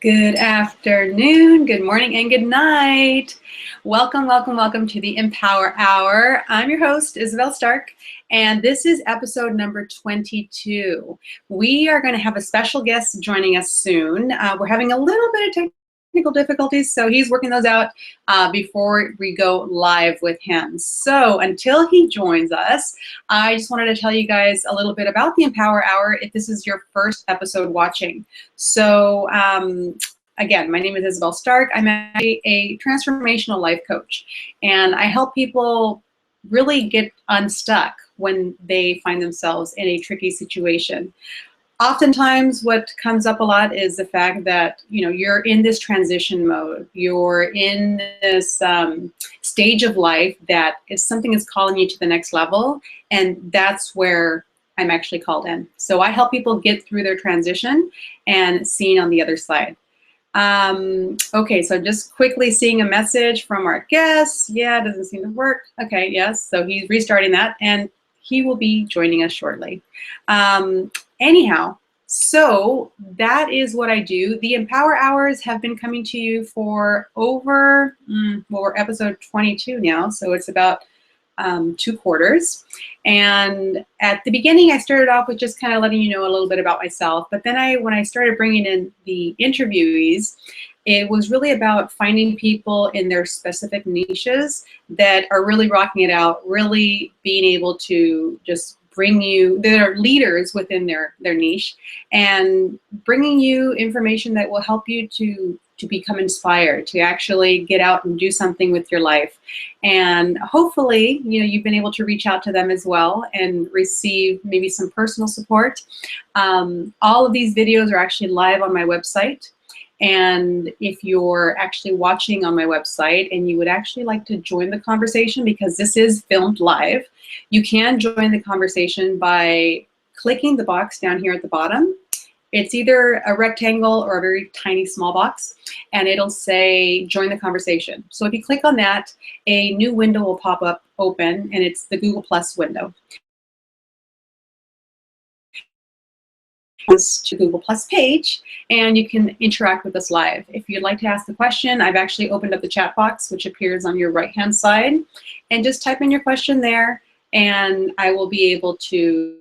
Good afternoon, good morning, and good night. Welcome, welcome, welcome to the Empower Hour. I'm your host, Isabel Starck, and this is episode number 22. We are going to have a special guest joining us soon. We're having a little bit of technical difficulties, so he's working those out before we go live with him. So until he joins us, I just wanted to tell you guys a little bit about the Empower Hour if this is your first episode watching. So again, my name is Isabel Starck. I'm a transformational life coach, and I help people really get unstuck when they find themselves in a tricky situation. Oftentimes what comes up a lot is the fact that, you're in this transition mode. You're in this stage of life that if something is calling you to the next level, and that's where I'm actually called in. So I help people get through their transition and seen on the other side. Okay, so just quickly seeing a message from our guest. Yeah, it doesn't seem to work. Okay, yes, so he's restarting that, and he will be joining us shortly. Anyhow, so that is what I do. The Empower Hours have been coming to you for over, we're episode 22 now, so it's about 2 quarters. And at the beginning, I started off with just kind of letting you know a little bit about myself. But then when I started bringing in the interviewees, it was really about finding people in their specific niches that are really rocking it out, really being able to just bring you, that are leaders within their niche, and bringing you information that will help you to become inspired, to actually get out and do something with your life. And hopefully, you've been able to reach out to them as well and receive maybe some personal support. All of these videos are actually live on my website. And if you're actually watching on my website and you would actually like to join the conversation, because this is filmed live, you can join the conversation by clicking the box down here at the bottom. It's either a rectangle or a very tiny small box, and it'll say join the conversation. So if you click on that, a new window will pop up open, and it's the Google Plus window. To Google Plus page, and you can interact with us live. If you'd like to ask a question, I've actually opened up the chat box, which appears on your right-hand side, and just type in your question there, and I will be able to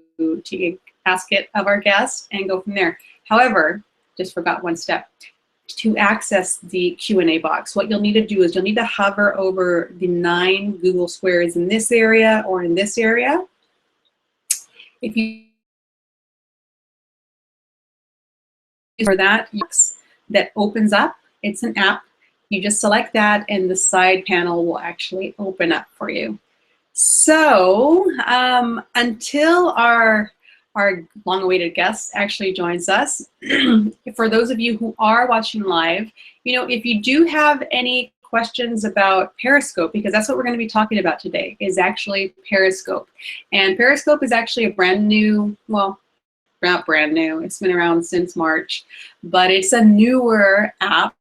ask it of our guest and go from there. However, just forgot one step. To access the Q&A box, what you'll need to do is you'll need to hover over the 9 Google squares in this area or in this area. If you for that opens up, it's an app. You just select that, and the side panel will actually open up for you. So until our long-awaited guest actually joins us, for those of you who are watching live, if you do have any questions about Periscope, because that's what we're going to be talking about today, is actually Periscope. And Periscope is actually a brand new, well, not brand new, it's been around since March, but it's a newer app.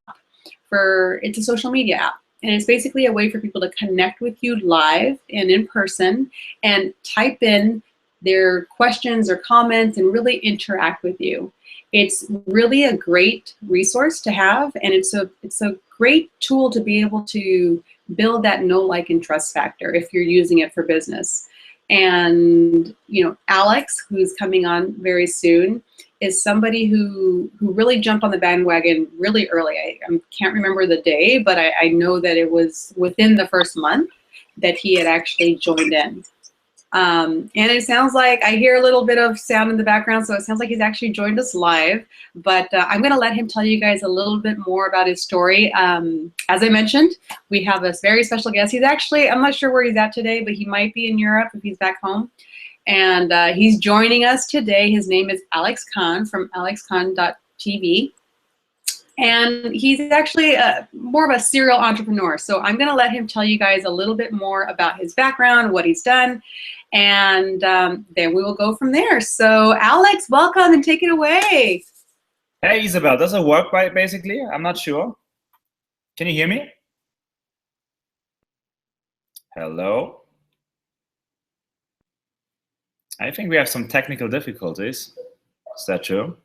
It's a social media app. And it's basically a way for people to connect with you live and in person and type in their questions or comments and really interact with you. It's really a great resource to have, and it's a great tool to be able to build that know, like, and trust factor if you're using it for business. And Alex, who's coming on very soon, is somebody who really jumped on the bandwagon really early. I can't remember the day, but I know that it was within the first month that he had actually joined in. And it sounds like I hear a little bit of sound in the background, so it sounds like he's actually joined us live. But I'm going to let him tell you guys a little bit more about his story. As I mentioned, we have this very special guest. He's actually, I'm not sure where he's at today, but he might be in Europe if he's back home. And he's joining us today. His name is Alex Khan from alexkhan.tv. And he's actually more of a serial entrepreneur. So I'm going to let him tell you guys a little bit more about his background, what he's done, and then we will go from there. So Alex, welcome and take it away. Hey, Isabel, does it work basically? I'm not sure. Can you hear me? Hello? I think we have some technical difficulties. Is that true?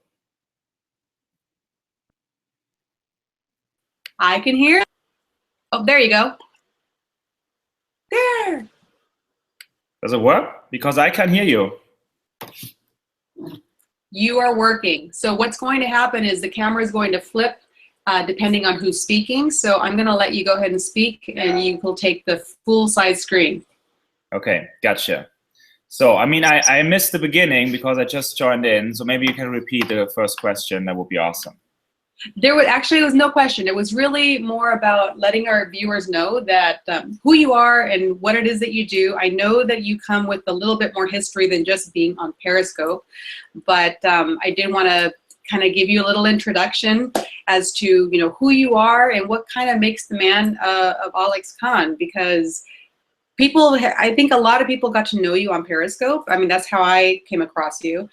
I can hear. Oh, there you go. There. Does it work? Because I can hear you. You are working. So what's going to happen is the camera is going to flip depending on who's speaking. So I'm going to let you go ahead and speak, and you will take the full size screen. Okay, gotcha. So, I mean, I missed the beginning because I just joined in. So maybe you can repeat the first question. That would be awesome. There was no question. It was really more about letting our viewers know that who you are and what it is that you do. I know that you come with a little bit more history than just being on Periscope, but I did want to kind of give you a little introduction as to who you are and what kind of makes the man of Alex Khan, because I think a lot of people got to know you on Periscope. I mean, that's how I came across you.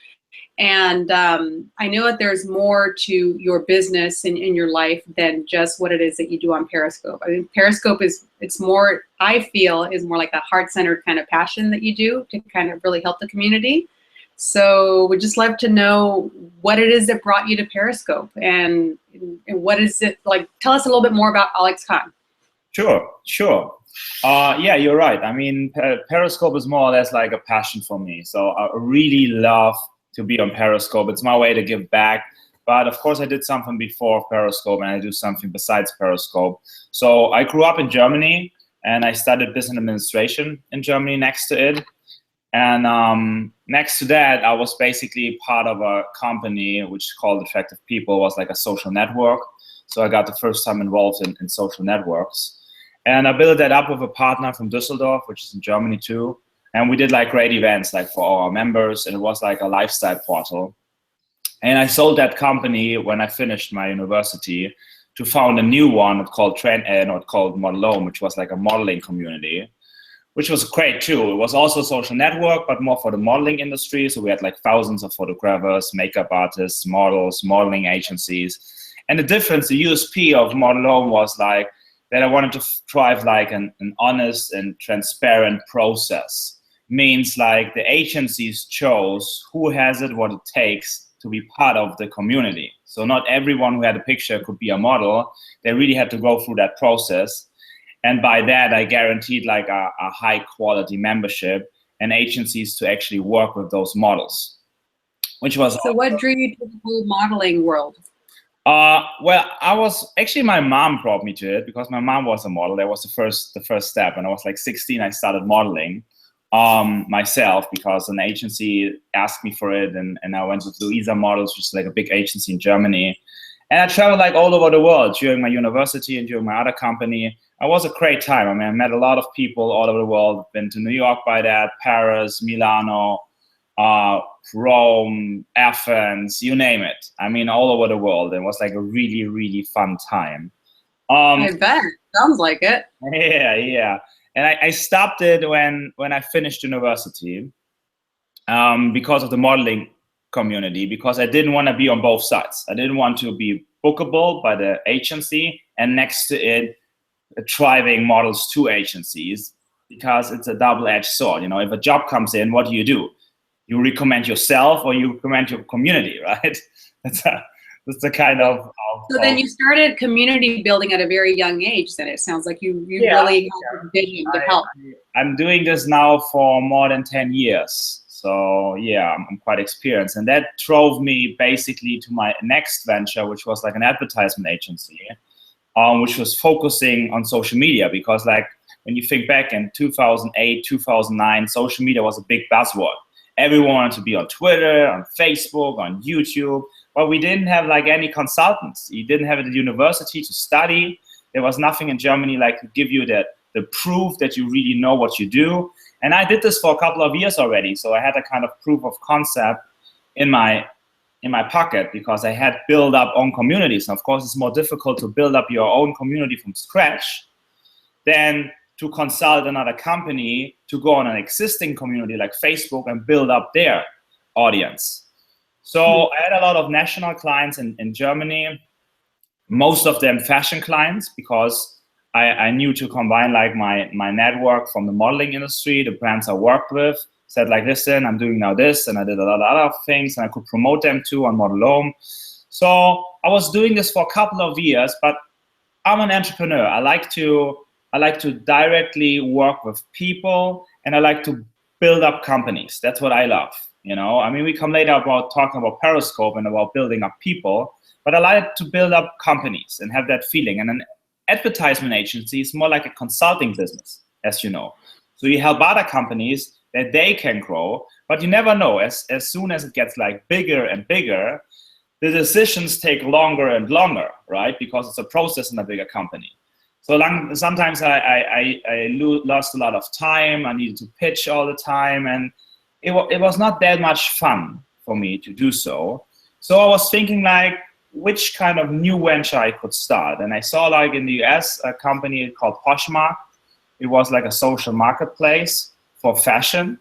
And I know that there's more to your business and in your life than just what it is that you do on Periscope. I mean, Periscope it's more, I feel, is more like a heart-centered kind of passion that you do to kind of really help the community. So we'd just love to know what it is that brought you to Periscope and what is it like. Tell us a little bit more about Alex Khan. Sure. Yeah, you're right. I mean, Periscope is more or less like a passion for me. So I really love to be on Periscope. It's my way to give back. But of course, I did something before Periscope, and I do something besides Periscope. So I grew up in Germany, and I studied business administration in Germany next to it. And next to that, I was basically part of a company which is called Attractive People. It was like a social network. So I got the first time involved in social networks. And I built that up with a partner from Düsseldorf, which is in Germany too. And we did like great events like for our members, and it was like a lifestyle portal. And I sold that company when I finished my university to found a new one called called Modelôme, which was like a modeling community, which was great too. It was also a social network, but more for the modeling industry. So we had like thousands of photographers, makeup artists, models, modeling agencies. And the difference, the USP of Modelôme was like that I wanted to drive like an honest and transparent process. Means like the agencies chose who has it, what it takes to be part of the community. So not everyone who had a picture could be a model. They really had to go through that process. And by that, I guaranteed like a high quality membership and agencies to actually work with those models, which was. So what drew you to the whole modeling world? Well, my mom brought me to it because my mom was a model. That was the first step. And I was like 16, I started modeling myself because an agency asked me for it. And I went with Louisa Models, which is like a big agency in Germany. And I traveled like all over the world during my university and during my other company. It was a great time. I mean, I met a lot of people all over the world. Been to New York by that, Paris, Milano, Rome, Athens, you name it. I mean, all over the world. It was like a really, really fun time. I bet. Sounds like it. Yeah. And I stopped it when I finished university because of the modeling community, because I didn't want to be on both sides. I didn't want to be bookable by the agency and next to it, driving models to agencies, because it's a double-edged sword. If a job comes in, what do? You recommend yourself or you recommend your community, right? That's the kind of. So then you started community building at a very young age. Then it sounds like you really have a vision to help. I'm doing this now for more than 10 years. So yeah, I'm quite experienced. And that drove me basically to my next venture, which was like an advertisement agency, which was focusing on social media, because like when you think back in 2008, 2009, social media was a big buzzword. Everyone wanted to be on Twitter, on Facebook, on YouTube, but we didn't have like any consultants. You didn't have it at university to study. There was nothing in Germany like to give you the proof that you really know what you do. And I did this for a couple of years already. So I had a kind of proof of concept in my pocket, because I had built up own communities. And of course, it's more difficult to build up your own community from scratch than to consult another company to go on an existing community like Facebook and build up their audience. So I had a lot of national clients in Germany, most of them fashion clients, because I knew to combine like my network from the modeling industry, the brands I worked with, said like, listen, I'm doing now this, and I did a lot of other things, and I could promote them too on Modelôme. So I was doing this for a couple of years, but I'm an entrepreneur. I like to directly work with people, and I like to build up companies. That's what I love. I mean, we come later about talking about Periscope and about building up people, but I like to build up companies and have that feeling. And an advertisement agency is more like a consulting business, as you know. So you help other companies that they can grow, but you never know. As soon as it gets like bigger and bigger, the decisions take longer and longer, right? Because it's a process in a bigger company. So sometimes I lost a lot of time. I needed to pitch all the time, and it was not that much fun for me to do so. So I was thinking like, which kind of new venture I could start. And I saw like in the US, a company called Poshmark. It was like a social marketplace for fashion.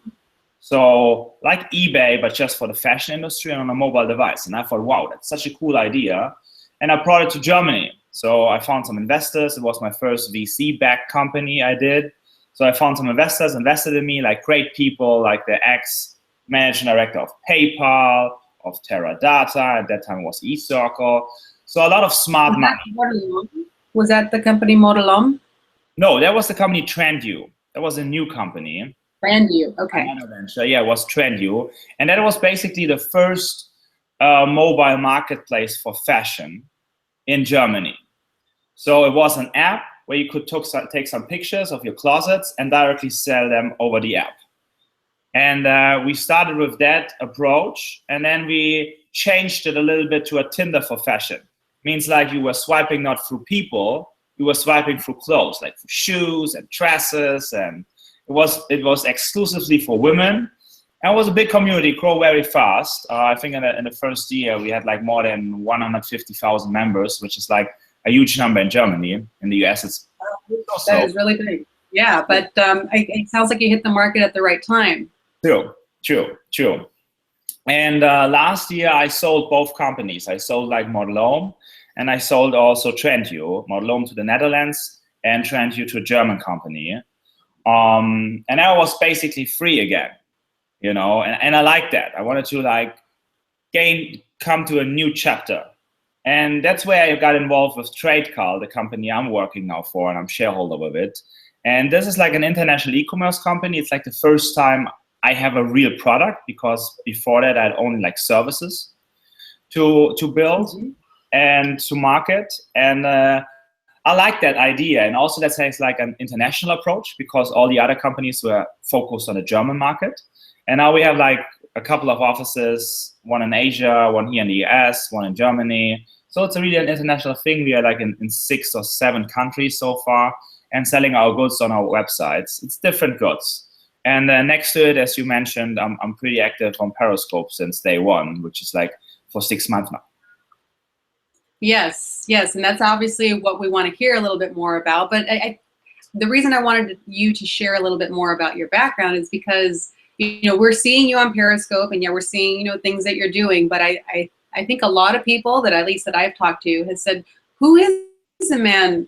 So like eBay, but just for the fashion industry and on a mobile device. And I thought, wow, that's such a cool idea. And I brought it to Germany. So I found some investors. It was my first VC-backed company I did. So I found some investors, invested in me, like great people, like the ex-managing director of PayPal, of Teradata. At that time it was eCircle. So a lot of smart money. Was that the company Modelôme? No, that was the company TrendU. That was a new company. TrendU, okay. Venture. Yeah, it was TrendU. And that was basically the first mobile marketplace for fashion in Germany. So it was an app where you could take some pictures of your closets and directly sell them over the app. And we started with that approach, and then we changed it a little bit to a Tinder for fashion. Means like you were swiping not through people, you were swiping through clothes, like for shoes and dresses, and it was exclusively for women. And it was a big community, grow very fast. I think in the first year we had like more than 150,000 members, which is like a huge number in Germany. In the US, it's also, that is really big. Yeah, but it sounds like you hit the market at the right time. True. And last year I sold both companies. I sold like Modelôme, and I sold also TrendU, Modelôme to the Netherlands and TrendU to a German company. And I was basically free again, and I like that. I wanted to like come to a new chapter. And that's where I got involved with Tradecal, the company I'm working now for, and I'm shareholder with it. And this is like an international e-commerce company. It's like the first time I have a real product, because before that I'd only like services to build and to market. And I like that idea. And also that says like an international approach, because all the other companies were focused on the German market. And now we have like a couple of offices, one in Asia, one here in the US, one in Germany. So it's really an international thing. We are like in 6 or 7 countries so far, and selling our goods on our websites. It's different goods. And next to it, as you mentioned, I'm pretty active on Periscope since day one, which is like for 6 months now. Yes, and that's obviously what we want to hear a little bit more about. But the reason I wanted you to share a little bit more about your background is because we're seeing you on Periscope, and we're seeing things that you're doing. But I think a lot of people that at least that I've talked to has said, who is the man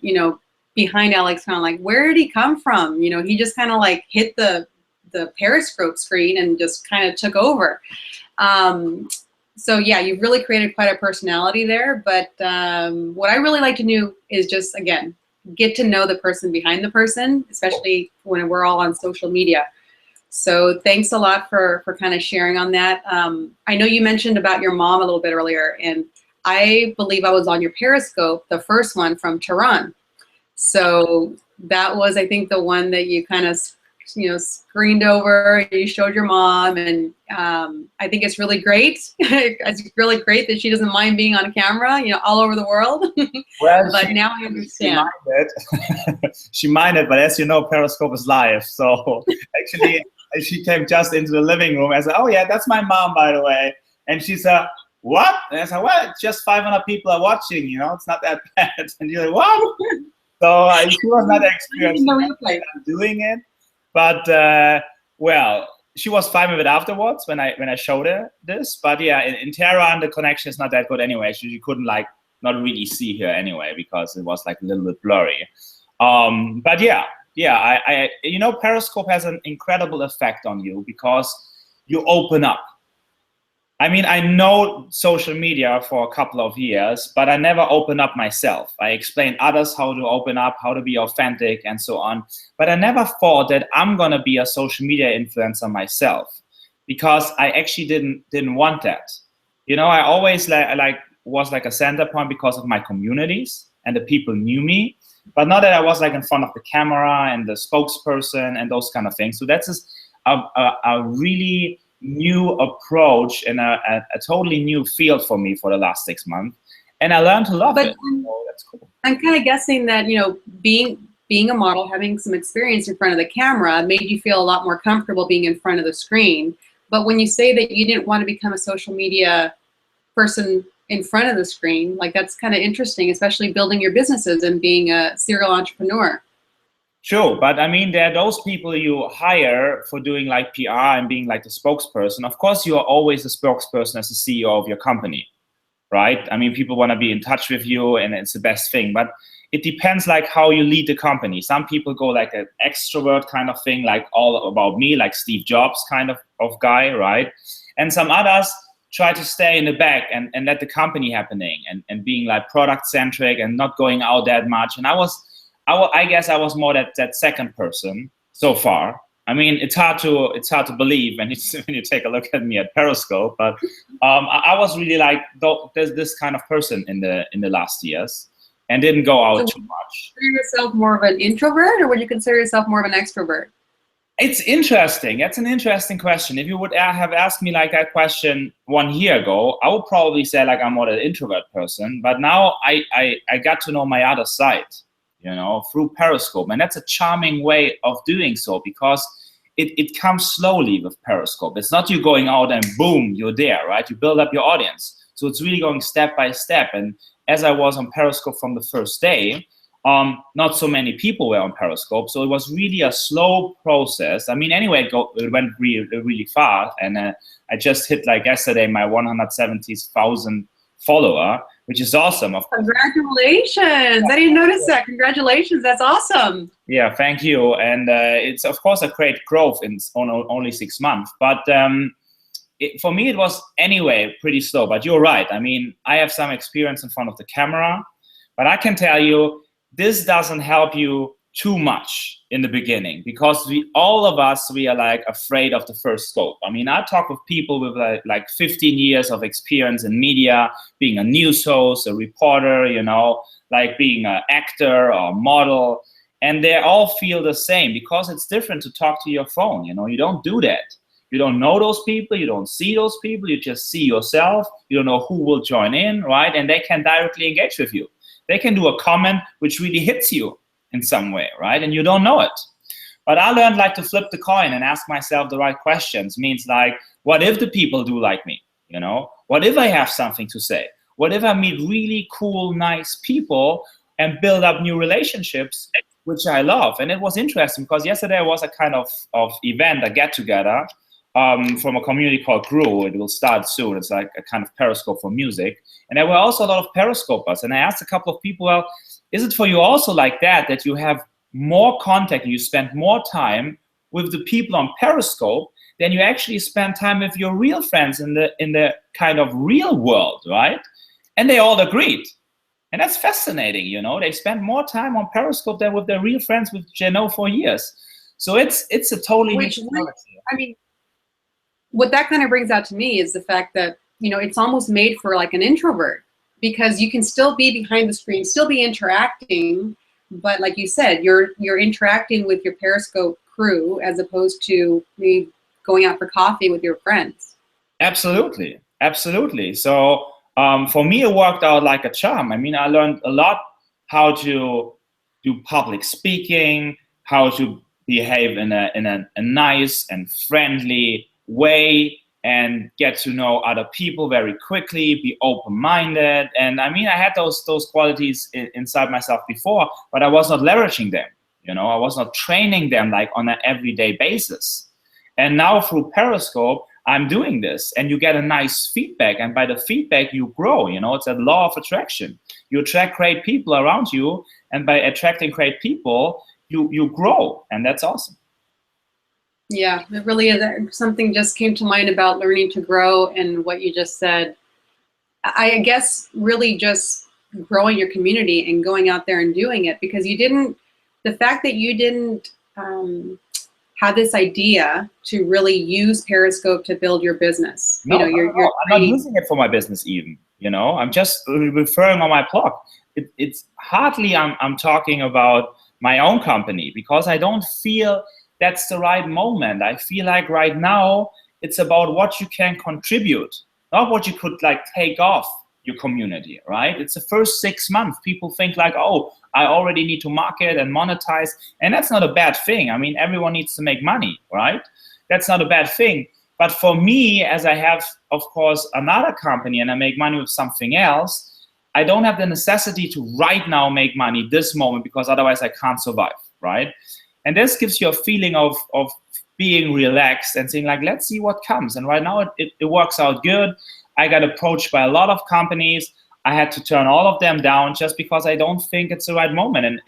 behind Alex Khan? Like, where did he come from? He just kind of like hit the Periscope screen and just kind of took over. So yeah, you've really created quite a personality there. But what I really like to do is just, again, get to know the person behind the person, especially when we're all on social media. So thanks a lot for kind of sharing on that. I know you mentioned about your mom a little bit earlier, and I believe I was on your Periscope, the first one from Tehran. So that was, I think, the one that you kind of screened over. You showed your mom, and I think it's really great. It's really great that she doesn't mind being on camera, all over the world. Well, but now I understand. She minded, but as you know, Periscope is live. So actually, she came just into the living room and said, "Oh yeah, that's my mom, by the way." And she said, "What?" And I said, "Well, just 500 people are watching. It's not that bad." And you're like, "What?" So she was not experienced in doing it. But well, she was fine with it afterwards when I showed her this. But yeah, in Tehran the connection is not that good anyway. So you couldn't not really see her anyway, because it was like a little bit blurry. But yeah, I Periscope has an incredible effect on you, because you open up. I mean, I know social media for a couple of years, but I never opened up myself. I explained others how to open up, how to be authentic, and so on. But I never thought that I'm gonna be a social media influencer myself, because I actually didn't want that. You know, I always was like a center point because of my communities and the people knew me, but not that I was like in front of the camera and the spokesperson and those kind of things. So that's just a really new approach and a totally new field for me for the last 6 months, and I learned to love it. So that's cool. I'm kind of guessing that, you know, being a model, having some experience in front of the camera made you feel a lot more comfortable being in front of the screen. But when you say that you didn't want to become a social media person in front of the screen, like, that's kind of interesting, especially building your businesses and being a serial entrepreneur. Sure, but I mean, there are those people you hire for doing like PR and being like the spokesperson. Of course, you are always the spokesperson as the CEO of your company, right? I mean, people want to be in touch with you, and it's the best thing. But it depends like how you lead the company. Some people go like an extrovert kind of thing, like all about me, like Steve Jobs kind of guy, right? And some others try to stay in the back and let the company happening and being like product centric and not going out that much. And I guess I was more that second person so far. I mean, it's hard to believe when you take a look at me at Periscope, but I was really like this kind of person in the last years, and didn't go out too much. Would you consider yourself more of an introvert, or would you consider yourself more of an extrovert? It's interesting. That's an interesting question. If you would have asked me like that question 1 year ago, I would probably say like I'm more an introvert person. But now I got to know my other side, you know, through Periscope. And that's a charming way of doing so, because it comes slowly with Periscope. It's not you going out and boom, you're there, right? You build up your audience. So it's really going step by step. And as I was on Periscope from the first day, not so many people were on Periscope. So it was really a slow process. I mean, anyway, it went really fast. And I just hit like yesterday my 170,000 follower, which is awesome. Congratulations. I didn't notice that. Congratulations. That's awesome. Yeah, thank you. And it's, of course, a great growth in only 6 months. But for me, it was anyway pretty slow. But you're right. I mean, I have some experience in front of the camera. But I can tell you, this doesn't help you too much in the beginning, because all of us are like afraid of the first scope. I mean, I talk with people with like 15 years of experience in media, being a news host, a reporter, you know, like being an actor or model, and they all feel the same, because it's different to talk to your phone. You know, you don't do that. You don't know those people, you don't see those people, you just see yourself. You don't know who will join in, right? And they can directly engage with you. They can do a comment which really hits you in some way, right? And you don't know it. But I learned like to flip the coin and ask myself the right questions. Means like, what if the people do like me? You know, what if I have something to say? What if I meet really cool, nice people and build up new relationships, which I love? And it was interesting, because yesterday was a kind of event, a get together from a community called Grew. It will start soon. It's like a kind of Periscope for music. And there were also a lot of Periscopers. And I asked a couple of people, well, is it for you also like that you have more contact and you spend more time with the people on Periscope than you actually spend time with your real friends in the kind of real world, right? And they all agreed. And that's fascinating, you know. They spend more time on Periscope than with their real friends, which they know for years. So it's a totally new technology. I mean, what that kind of brings out to me is the fact that, you know, it's almost made for like an introvert, because you can still be behind the screen, still be interacting, but like you said, you're interacting with your Periscope crew as opposed to maybe going out for coffee with your friends. Absolutely, absolutely. So for me, it worked out like a charm. I mean, I learned a lot how to do public speaking, how to behave in a nice and friendly way, and get to know other people very quickly, be open-minded. And I mean, I had those qualities inside myself before, but I was not leveraging them. You know, I was not training them like on an everyday basis. And now through Periscope, I'm doing this, and you get a nice feedback. And by the feedback, you grow. You know, it's a law of attraction. You attract great people around you, and by attracting great people, you grow, and that's awesome. Yeah, it really is. Something just came to mind about learning to grow and what you just said. I guess really just growing your community and going out there and doing it, because the fact that you didn't have this idea to really use Periscope to build your business. No, you're I'm not using it for my business even. I'm just referring on my blog. It's hardly I'm talking about my own company, because I don't feel that's the right moment. I feel like right now it's about what you can contribute, not what you could like take off your community, right? It's the first 6 months. People think like, oh, I already need to market and monetize. And that's not a bad thing. I mean, everyone needs to make money, right? That's not a bad thing. But for me, as I have, of course, another company and I make money with something else, I don't have the necessity to right now make money this moment, because otherwise I can't survive, right? And this gives you a feeling of being relaxed and saying like, let's see what comes. And right now it works out good. I got approached by a lot of companies. I had to turn all of them down just because I don't think it's the right moment.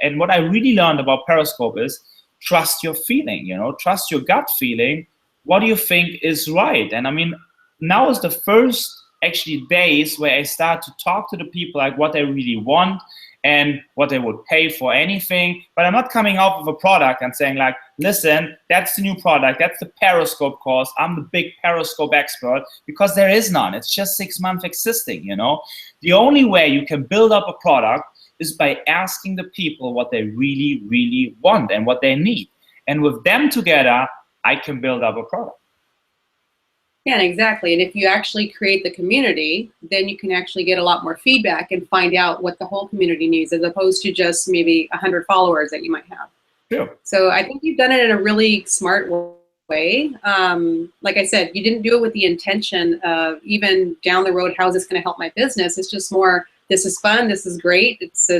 And what I really learned about Periscope is trust your feeling, trust your gut feeling. What do you think is right? And I mean, now is the first actually days where I start to talk to the people like what they really want and what they would pay for anything. But I'm not coming out with a product and saying like, listen, that's the new product, that's the Periscope course, I'm the big Periscope expert, because there is none. It's just 6 months existing, The only way you can build up a product is by asking the people what they really, really want and what they need. And with them together, I can build up a product. Yeah, exactly. And if you actually create the community, then you can actually get a lot more feedback and find out what the whole community needs, as opposed to just maybe 100 followers that you might have. Sure. So I think you've done it in a really smart way. Like I said, you didn't do it with the intention of even down the road, how is this going to help my business? It's just more, this is fun, this is great, it's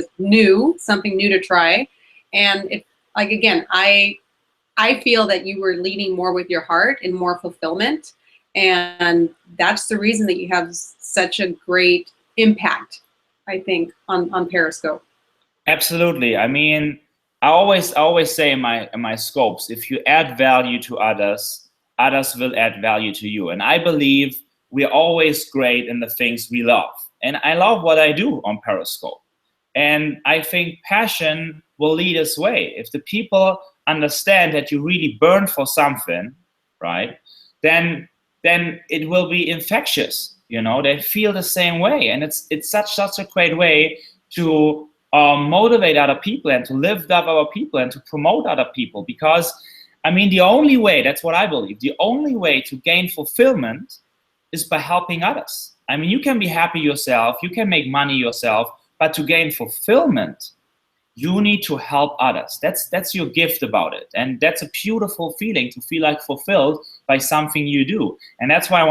something new to try. And it, like, again, I feel that you were leading more with your heart and more fulfillment. And that's the reason that you have such a great impact, I think, on Periscope. Absolutely. I mean, I always say in my scopes, if you add value to others, others will add value to you. And I believe we're always great in the things we love. And I love what I do on Periscope. And I think passion will lead us way. If the people understand that you really burn for something, right, then it will be infectious. They feel the same way. And it's such a great way to motivate other people and to lift up other people and to promote other people. Because, I mean, the only way, that's what I believe, the only way to gain fulfillment is by helping others. I mean, you can be happy yourself, you can make money yourself, but to gain fulfillment, you need to help others. That's your gift about it. And that's a beautiful feeling, to feel like fulfilled by something you do. And that's why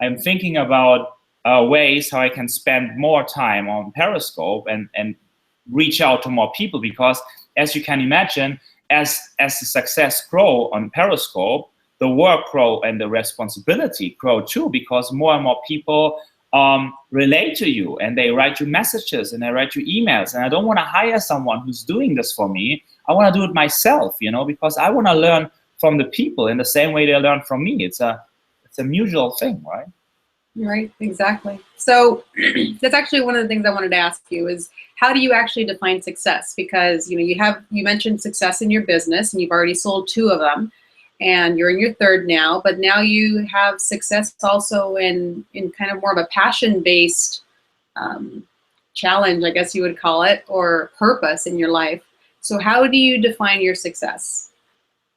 I'm thinking about ways how I can spend more time on Periscope and reach out to more people, because as you can imagine, as the success grow on Periscope, the work grow and the responsibility grow too, because more and more people relate to you and they write you messages and they write you emails. And I don't want to hire someone who's doing this for me. I want to do it myself, because I want to learn from the people in the same way they learn from me. It's a mutual thing, right? Right, exactly. So that's actually one of the things I wanted to ask you is, how do you actually define success? Because you mentioned success in your business and you've already sold 2 of them. And you're in your 3rd now, but now you have success also in kind of more of a passion-based challenge, I guess you would call it, or purpose in your life. So how do you define your success?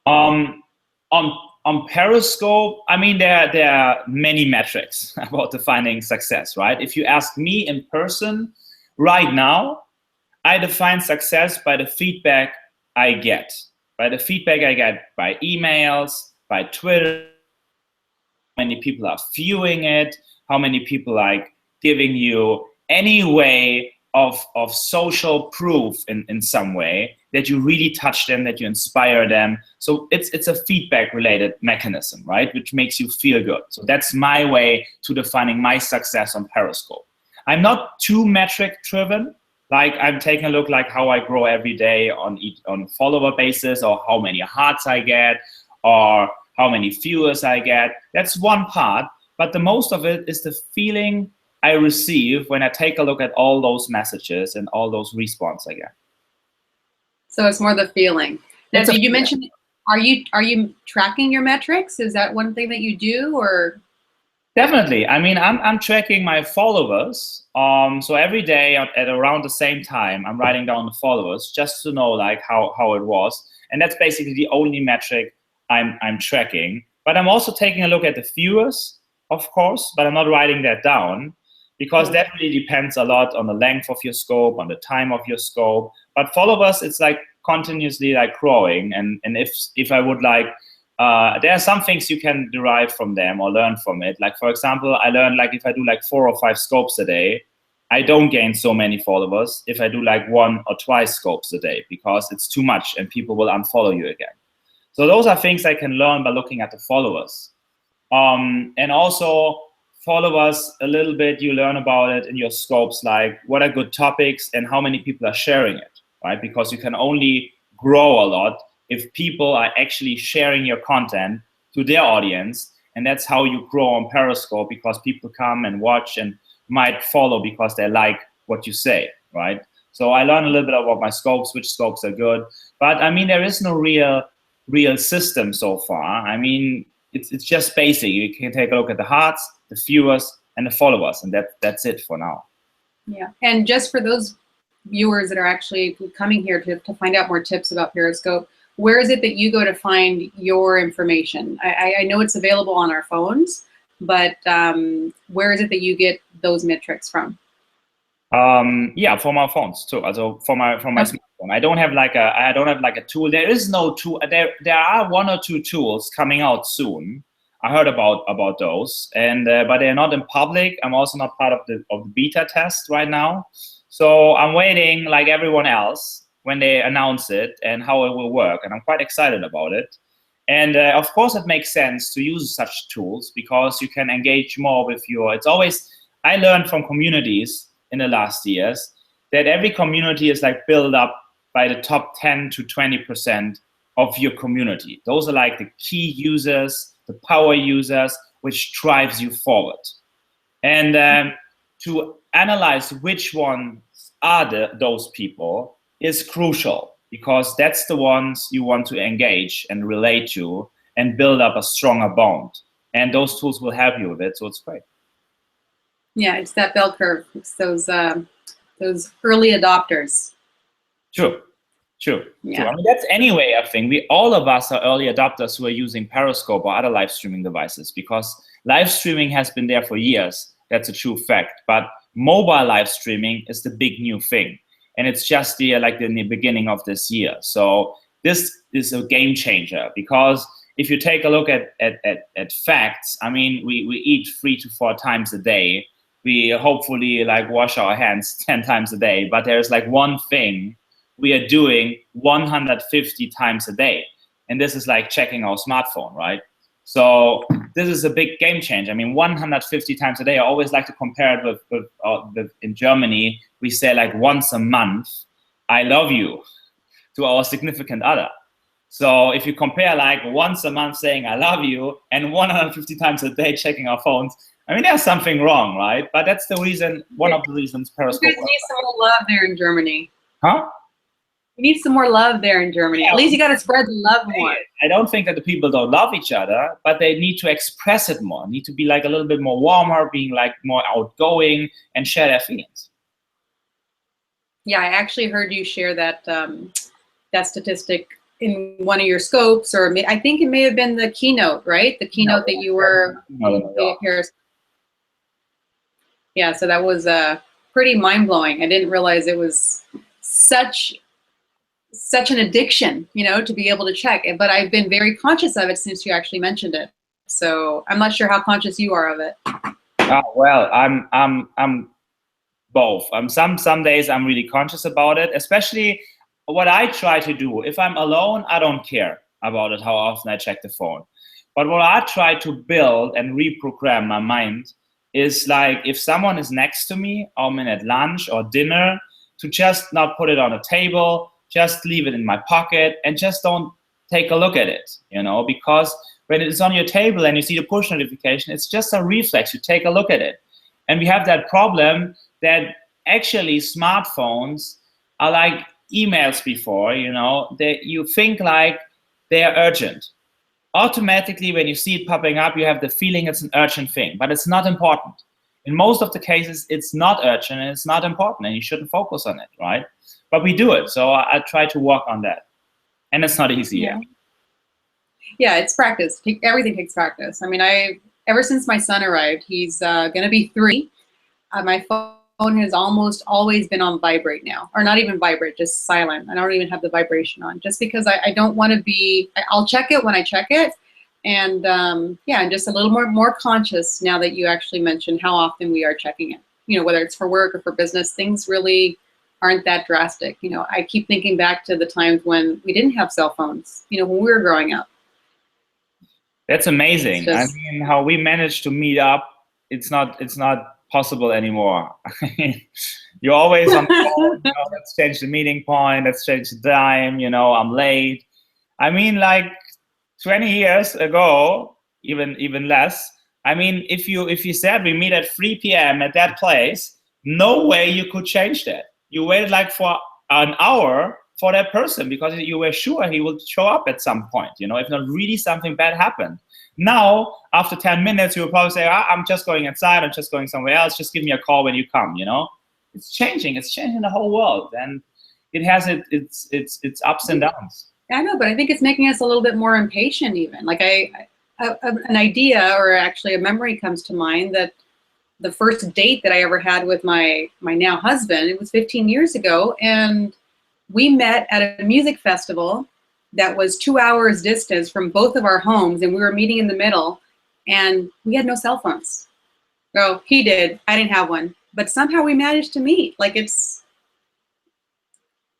On Periscope, I mean, there are many metrics about defining success, right? If you ask me in person right now, I define success by the feedback I get. By the feedback I get by emails, by Twitter, how many people are viewing it, how many people like giving you any way of social proof in some way that you really touch them, that you inspire them. So it's a feedback related mechanism, right? Which makes you feel good. So that's my way to defining my success on Periscope. I'm not too metric driven. Like I'm taking a look like how I grow every day on follower basis, or how many hearts I get, or how many viewers I get. That's one part, but the most of it is the feeling I receive when I take a look at all those messages and all those responses I get. So it's more the feeling. Now, did you mention, are you tracking your metrics? Is that one thing that you do, or? Definitely. I mean, I'm tracking my followers. So every day at around the same time, I'm writing down the followers just to know like how it was. And that's basically the only metric I'm tracking. But I'm also taking a look at the viewers, of course, but I'm not writing that down, because that really depends a lot on the length of your scope, on the time of your scope. But followers, it's like continuously like growing. And if I would like, there are some things you can derive from them or learn from it. Like, for example, I learned like if I do like 4 or 5 scopes a day, I don't gain so many followers if I do like 1 or 2 scopes a day, because it's too much and people will unfollow you again. So those are things I can learn by looking at the followers. And also followers, a little bit, you learn about it in your scopes, like what are good topics and how many people are sharing it, right? Because you can only grow a lot if people are actually sharing your content to their audience. And that's how you grow on Periscope, because people come and watch and might follow because they like what you say, right? So I learned a little bit about my scopes, which scopes are good. But I mean, there is no real system so far. I mean, it's just basic. You can take a look at the hearts, the viewers, and the followers, and that's it for now. Yeah, and just for those viewers that are actually coming here to find out more tips about Periscope, where is it that you go to find your information? I know it's available on our phones, but where is it that you get those metrics from? Yeah, from our phones too. Also from my smartphone. I don't have like a tool. There is no tool. There are 1 or 2 tools coming out soon. I heard about those, and but they're not in public. I'm also not part of the beta test right now, so I'm waiting like everyone else when they announce it and how it will work. And I'm quite excited about it. And of course, it makes sense to use such tools because you can engage more with your. It's always, I learned from communities in the last years that every community is like built up by the top 10 to 20% of your community. Those are like the key users, the power users, which drives you forward. And to analyze which ones are those people is crucial, because that's the ones you want to engage and relate to and build up a stronger bond. And those tools will help you with it, so it's great. Yeah, it's that bell curve. It's those early adopters. True. Yeah. I mean, that's anyway a thing. All of us are early adopters who are using Periscope or other live streaming devices, because live streaming has been there for years. That's a true fact. But mobile live streaming is the big new thing. And it's just in the beginning of this year. So this is a game changer, because if you take a look at facts, I mean, we eat 3 to 4 times a day. We hopefully like wash our hands 10 times a day. But there's like one thing we are doing 150 times a day. And this is like checking our smartphone, right? So this is a big game change. I mean, 150 times a day. I always like to compare it with in Germany, we say like once a month, I love you to our significant other. So if you compare like once a month saying I love you and 150 times a day checking our phones, I mean, there's something wrong, right? But that's the reason, one of the reasons Periscope. You guys need some more love there in Germany. Huh? You need some more love there in Germany. Yeah, at least you got to spread the love more. I don't think that the people don't love each other, but they need to express it more, need to be like a little bit more warmer, being like more outgoing and share their feelings. Yeah, I actually heard you share that that statistic in one of your scopes, or I think it may have been the keynote, right? The keynote that you were here. Yeah, so that was pretty mind-blowing. I didn't realize it was such an addiction, you know, to be able to check it. But I've been very conscious of it since you actually mentioned it. So I'm not sure how conscious you are of it. Well, I'm both. Some days I'm really conscious about it, especially what I try to do. If I'm alone, I don't care about it, how often I check the phone. But what I try to build and reprogram my mind is like, if someone is next to me, or I'm at lunch or dinner, to just not put it on a table, just leave it in my pocket, and just don't take a look at it, because when it's on your table and you see the push notification, it's just a reflex. You take a look at it. And we have that problem that actually smartphones are like emails before, you think like they are urgent. Automatically, when you see it popping up, you have the feeling it's an urgent thing, but it's not important. In most of the cases, it's not urgent and it's not important, and you shouldn't focus on it, right? But we do it, so I try to work on that. And it's not easy. Yeah, it's practice. Everything takes practice. I mean, ever since my son arrived, he's going to be 3. My phone has almost always been on vibrate now, or not even vibrate, just silent. I don't even have the vibration on, just because I don't want to be. I'll check it when I check it, and yeah, I'm just a little more conscious now that you actually mentioned how often we are checking it. Whether it's for work or for business, things really aren't that drastic. I keep thinking back to the times when we didn't have cell phones. When we were growing up. That's amazing. I mean, how we managed to meet up. It's not possible anymore. You're always on the phone, let's change the meeting point, let's change the time, I'm late. I mean, like 20 years ago, even less, I mean, if you said we meet at 3 p.m. at that place, no way you could change that. You waited like for an hour for that person because you were sure he would show up at some point, if not really something bad happened. Now, after 10 minutes, you will probably say, I'm just going inside, I'm just going somewhere else, just give me a call when you come, It's changing the whole world, and it has its ups and downs. I know, but I think it's making us a little bit more impatient even. Like an idea, or actually a memory comes to mind, that the first date that I ever had with my now husband, it was 15 years ago, and we met at a music festival that was 2 hours distance from both of our homes, and we were meeting in the middle, and we had no cell phones. So he did, I didn't have one, but somehow we managed to meet. Like it's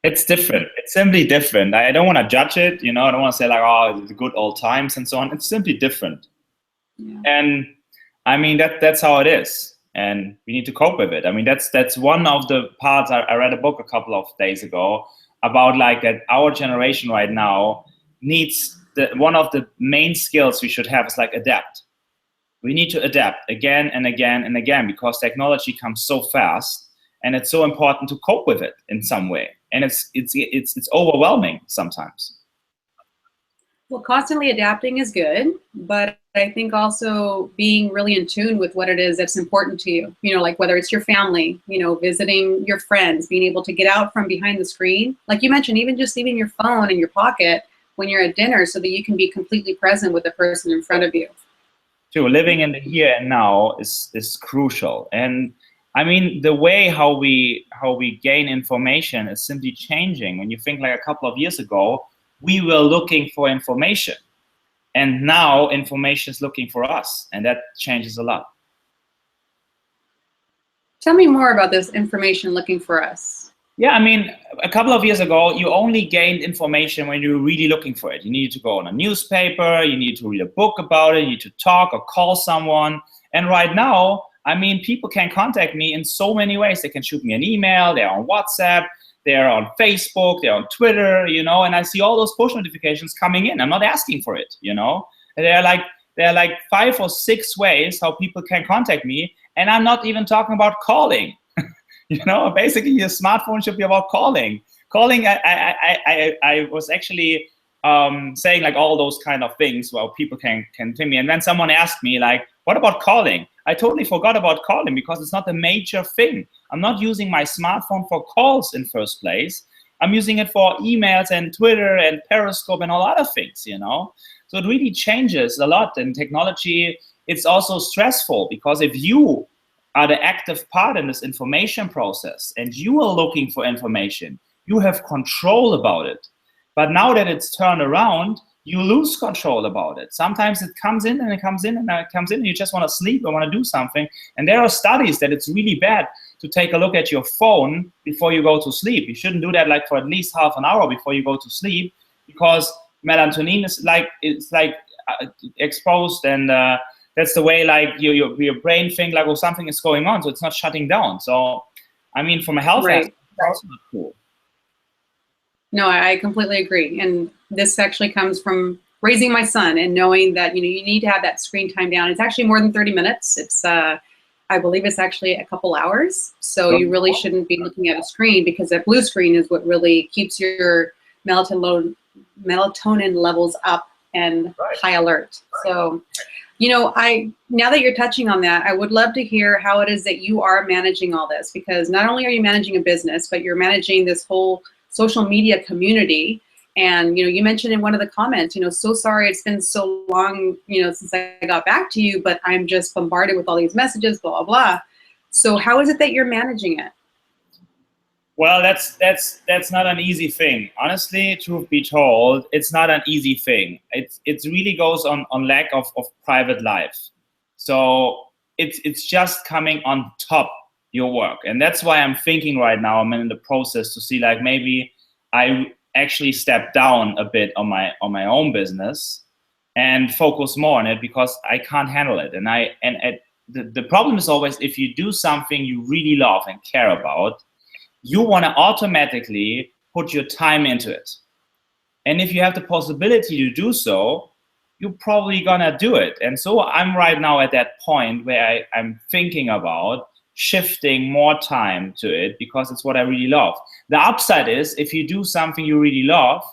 different. It's simply different. I don't want to judge it, I don't want to say like, oh, the good old times and so on. It's simply different. Yeah. And I mean, that's how it is. And we need to cope with it. I mean, that's one of the parts. I read a book a couple of days ago about like that our generation right now needs one of the main skills we should have is like adapt. We need to adapt again and again and again because technology comes so fast, and it's so important to cope with it in some way. And it's overwhelming sometimes. Well, constantly adapting is good, but I think also being really in tune with what it is that's important to you. Like whether it's your family, visiting your friends, being able to get out from behind the screen. Like you mentioned, even just leaving your phone in your pocket when you're at dinner so that you can be completely present with the person in front of you. True, living in the here and now is crucial. And I mean, the way how we gain information is simply changing. When you think like a couple of years ago, we were looking for information, and now information is looking for us, and that changes a lot. Tell me more about this information looking for us. Yeah, I mean, a couple of years ago, you only gained information when you were really looking for it. You needed to go on a newspaper, you need to read a book about it, you need to talk or call someone. And right now, I mean, people can contact me in so many ways. They can shoot me an email, they're on WhatsApp, they're on Facebook, they're on Twitter, and I see all those push notifications coming in. I'm not asking for it, And there are like 5 or 6 ways how people can contact me, and I'm not even talking about calling. Basically your smartphone should be about calling. Calling, I was actually saying like all those kind of things while people can ping me, and then someone asked me like, what about calling? I totally forgot about calling because it's not a major thing. I'm not using my smartphone for calls in first place. I'm using it for emails and Twitter and Periscope and all other things, So it really changes a lot in technology. It's also stressful because if you are the active part in this information process and you are looking for information, you have control about it. But now that it's turned around, you lose control about it. Sometimes it comes in and it comes in and it comes in and you just want to sleep or want to do something. And there are studies that it's really bad to take a look at your phone before you go to sleep. You shouldn't do that like for at least half an hour before you go to sleep, because melatonin is like exposed, and that's the way like your brain think like, oh, something is going on, so it's not shutting down. So I mean, from a health aspect, also not cool. No, I completely agree. And this actually comes from raising my son and knowing that, you need to have that screen time down. It's actually more than 30 minutes. It's, I believe it's actually a couple hours. So you really shouldn't be looking at a screen, because that blue screen is what really keeps your melatonin levels up and high alert. So, now that you're touching on that, I would love to hear how it is that you are managing all this, because not only are you managing a business, but you're managing this whole social media community. And, you mentioned in one of the comments, so sorry it's been so long, since I got back to you, but I'm just bombarded with all these messages, blah, blah, blah. So how is it that you're managing it? Well, that's not an easy thing. Honestly, truth be told, it's not an easy thing. It really goes on lack of private life. So it's just coming on top your work. And that's why I'm thinking right now, I'm in the process to see, like, maybe I actually step down a bit on my own business and focus more on it, because I can't handle it. And the problem is always, if you do something you really love and care about, you want to automatically put your time into it. And if you have the possibility to do so, you're probably gonna do it. And so I'm right now at that point where I'm thinking about shifting more time to it, because it's what I really love. The upside is, if you do something you really love,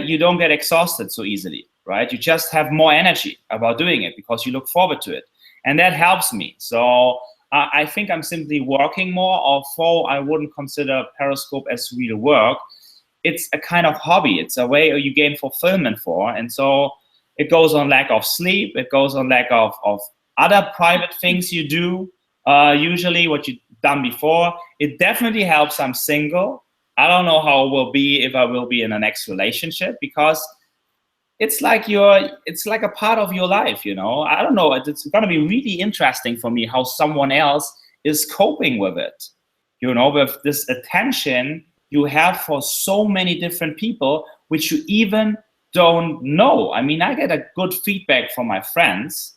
you don't get exhausted so easily, right? You just have more energy about doing it because you look forward to it. And that helps me. So I think I'm simply working more, although I wouldn't consider Periscope as real work. It's a kind of hobby. It's a way you gain fulfillment for. And so it goes on lack of sleep. It goes on lack of other private things you do, usually what you've done before. It definitely helps I'm single. I don't know how it will be if I will be in the next relationship, because it's like a part of your life, I don't know. It's going to be really interesting for me how someone else is coping with it, with this attention you have for so many different people, which you even don't know. I mean, I get a good feedback from my friends.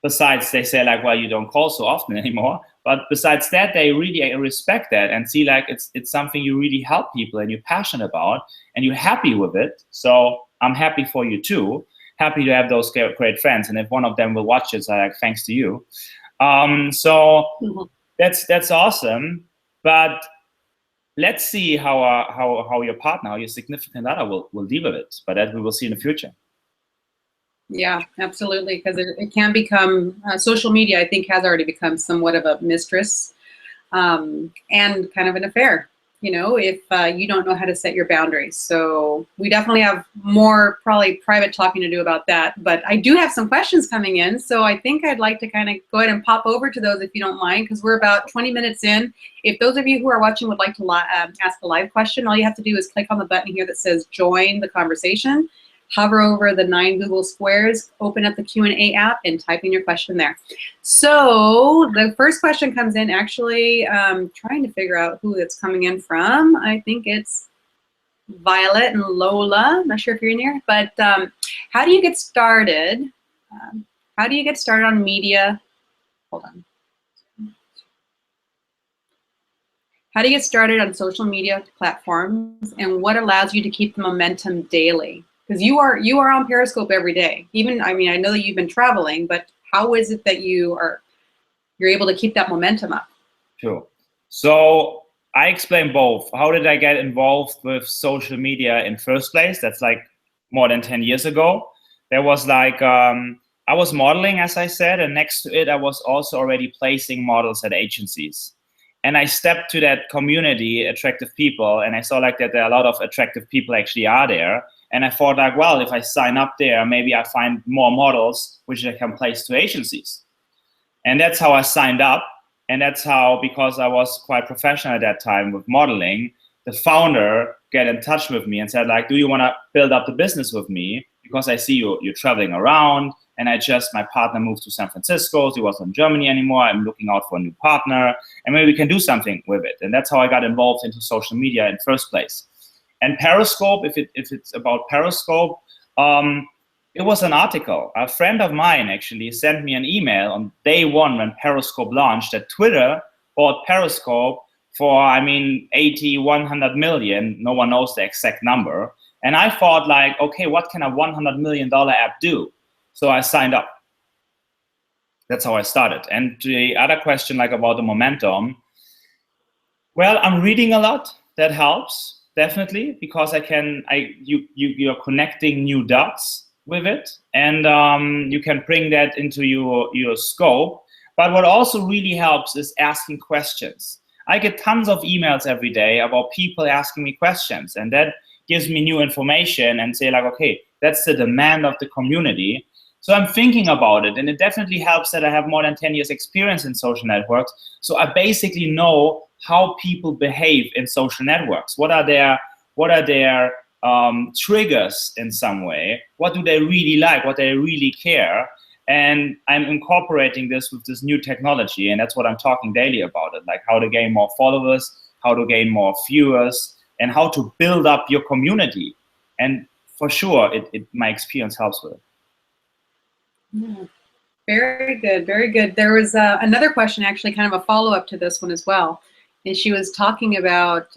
Besides, they say, like, well, you don't call so often anymore. But besides that, they really respect that and see, like, it's something you really help people and you're passionate about and you're happy with it. So I'm happy for you too. Happy to have those great friends. And if one of them will watch it, so like, thanks to you. That's awesome. But let's see how your partner, how your significant other will deal with it. But that we will see in the future. Yeah, absolutely. Because it can become, social media, I think, has already become somewhat of a mistress and kind of an affair, if you don't know how to set your boundaries. So we definitely have more probably private talking to do about that. But I do have some questions coming in. So I think I'd like to kind of go ahead and pop over to those, if you don't mind, because we're about 20 minutes in. If those of you who are watching would like to ask a live question, all you have to do is click on the button here that says join the conversation. Hover over the 9 Google squares, open up the Q&A app, and type in your question there. So the first question comes in, actually, trying to figure out who it's coming in from. I think it's Violet and Lola. I'm not sure if you're in here, but how do you get started? How do you get started on media? Hold on. How do you get started on social media platforms, and what allows you to keep the momentum daily? Because you are on Periscope every day. Even, I mean, I know that you've been traveling, but how is it that you're able to keep that momentum up? Sure. So I explain both. How did I get involved with social media in first place? That's like more than 10 years ago. There was like, I was modeling, as I said, and next to it, I was also already placing models at agencies. And I stepped to that community, attractive people, and I saw like that there are a lot of attractive people actually are there. And I thought, like, well, if I sign up there, maybe I find more models which I can place to agencies. And that's how I signed up. And that's how, because I was quite professional at that time with modeling, the founder got in touch with me and said, like, do you want to build up the business with me? Because I see you're traveling around. And my partner moved to San Francisco. He wasn't in Germany anymore. I'm looking out for a new partner. And maybe we can do something with it. And that's how I got involved into social media in first place. And Periscope, if it's about Periscope, it was an article. A friend of mine actually sent me an email on day one when Periscope launched that Twitter bought Periscope for, I mean, 80, 100 million. No one knows the exact number. And I thought like, okay, what can a $100 million app do? So I signed up. That's how I started. And the other question, like about the momentum, well, I'm reading a lot. That helps definitely, because you're connecting new dots with it, and you can bring that into your scope. But what also really helps is asking questions. I get tons of emails every day about people asking me questions, and that gives me new information and say like, okay, that's the demand of the community. So I'm thinking about it, and it definitely helps that I have more than 10 years experience in social networks. So I basically know how people behave in social networks. What are their triggers in some way? What do they really like? What they really care? And I'm incorporating this with this new technology, and that's what I'm talking daily about it, like how to gain more followers, how to gain more viewers, and how to build up your community. And for sure, my experience helps with it. Yeah. Very good, very good. There was another question, actually, kind of a follow-up to this one as well. And she was talking about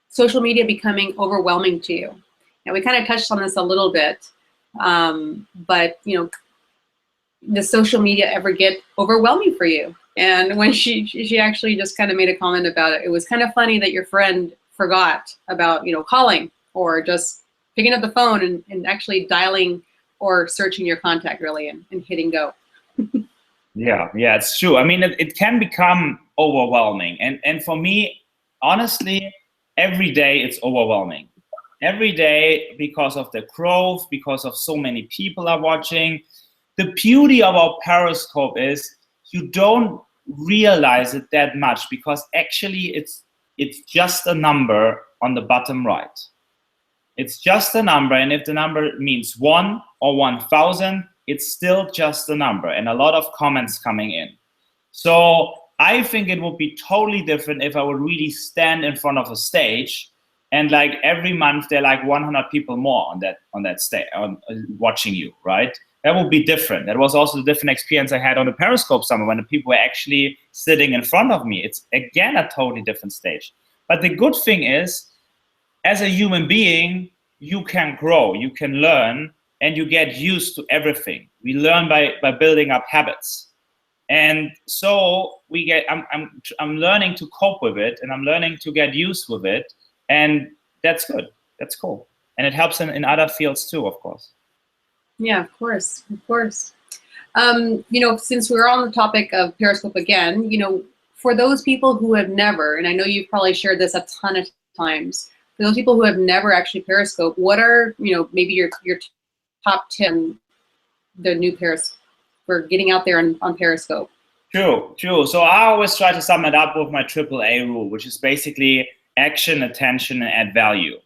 social media becoming overwhelming to you. Now, we kind of touched on this a little bit, but, you know, does social media ever get overwhelming for you? And when she actually just kind of made a comment about it, it was kind of funny that your friend forgot about, you know, calling or just picking up the phone and actually dialing or searching your contact really and hitting go. Yeah, it's true. I mean, it can become overwhelming. And for me, honestly, every day it's overwhelming. Every day, because of the growth, because of so many people are watching. The beauty about Periscope is you don't realize it that much, because actually it's just a number on the bottom right. It's just a number, and if the number means 1 or 1,000, it's still just a number, and a lot of comments coming in. So I think it would be totally different if I would really stand in front of a stage, and like every month there are like 100 people more on that stage watching you, right? That would be different. That was also the different experience I had on the Periscope summer when the people were actually sitting in front of me. It's again a totally different stage. But the good thing is, as a human being, you can grow, you can learn, and you get used to everything. We learn by building up habits. And so I'm learning to cope with it, and I'm learning to get used with it. And that's good. That's cool. And it helps in other fields too, of course. Yeah, of course, of course. You know, since we're on the topic of Periscope again, you know, for those people who have never, and I know you've probably shared this a ton of times, for those people who have never actually Periscope, what are, you know, maybe your top 10, the new Periscope, for getting out there on Periscope? True. So I always try to sum it up with my AAA rule, which is basically action, attention, and add value.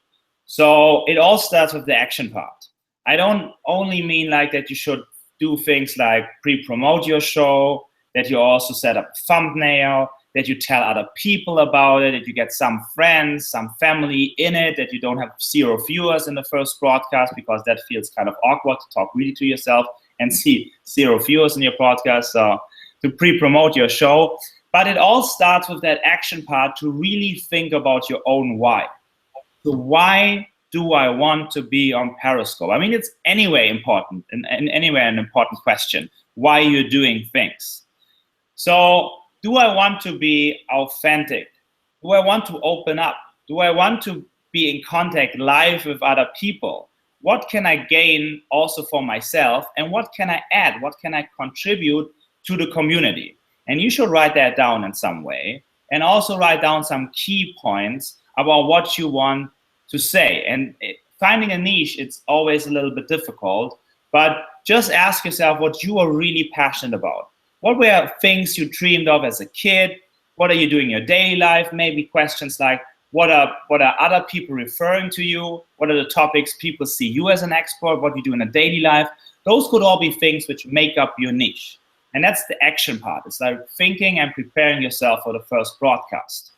So it all starts with the action part. I don't only mean like that you should do things like pre-promote your show, that you also set up a thumbnail, that you tell other people about it, that you get some friends, some family in it, that you don't have 0 viewers in the first broadcast, because that feels kind of awkward to talk really to yourself and see 0 viewers in your podcast, to pre-promote your show. But it all starts with that action part, to really think about your own why. So why do I want to be on Periscope? I mean, it's anyway important, and anyway an important question, why you're doing things. So do I want to be authentic? Do I want to open up? Do I want to be in contact live with other people? What can I gain also for myself? And what can I add? What can I contribute to the community? And you should write that down in some way. And also write down some key points about what you want to say. And finding a niche, it's always a little bit difficult. But just ask yourself what you are really passionate about. What were things you dreamed of as a kid? What are you doing in your daily life? Maybe questions like, what are other people referring to you? What are the topics people see you as an expert? What you do in a daily life? Those could all be things which make up your niche. And that's the action part. It's like thinking and preparing yourself for the first broadcast.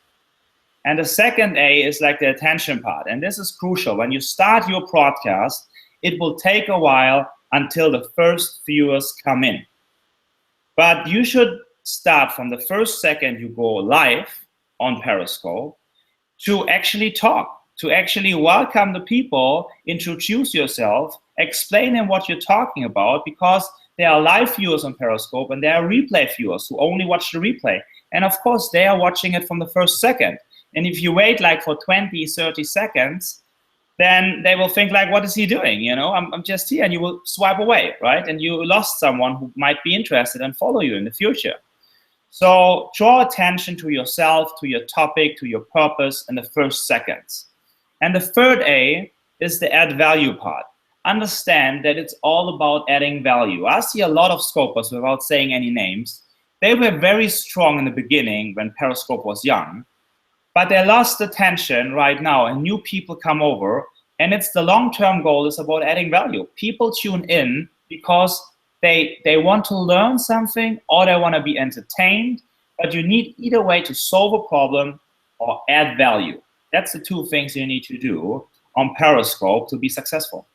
And the second A is like the attention part. And this is crucial. When you start your broadcast, it will take a while until the first viewers come in. But you should start from the first second you go live on Periscope to actually talk, to actually welcome the people, introduce yourself, explain them what you're talking about, because there are live viewers on Periscope and there are replay viewers who only watch the replay. And of course, they are watching it from the first second. And if you wait like for 20, 30 seconds, then they will think like, what is he doing? You know, I'm just here, and you will swipe away, right? And you lost someone who might be interested and follow you in the future. So draw attention to yourself, to your topic, to your purpose in the first seconds. And the third A is the add value part. Understand that it's all about adding value. I see a lot of scopers, without saying any names, they were very strong in the beginning when Periscope was young, but they lost attention right now, and new people come over, and it's the long-term goal is about adding value. People tune in because they want to learn something or they want to be entertained, but you need either way to solve a problem or add value. That's the two things you need to do on Periscope to be successful.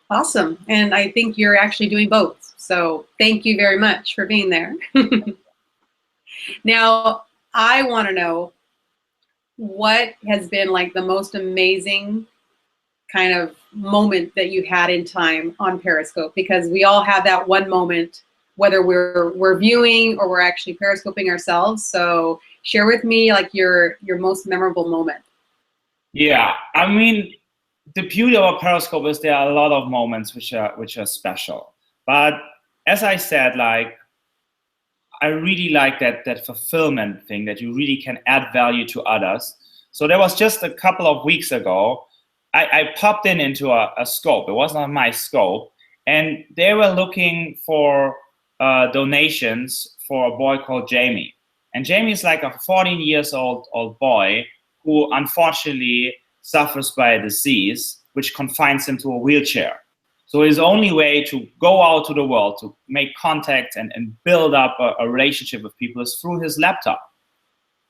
Awesome. And I think you're actually doing both. So thank you very much for being there. Now, I want to know what has been like the most amazing kind of moment that you had in time on Periscope, because we all have that one moment, whether we're viewing or we're actually Periscoping ourselves. So share with me like your most memorable moment. Yeah, I mean, the beauty of a Periscope is there are a lot of moments which are special. But as I said, like, I really like that fulfillment thing, that you really can add value to others. So there was just a couple of weeks ago, I popped into a scope. It was not my scope. And they were looking for donations for a boy called Jamie. And Jamie is like a 14 years old boy who unfortunately suffers by a disease which confines him to a wheelchair. So his only way to go out to the world, to make contact and build up a relationship with people is through his laptop.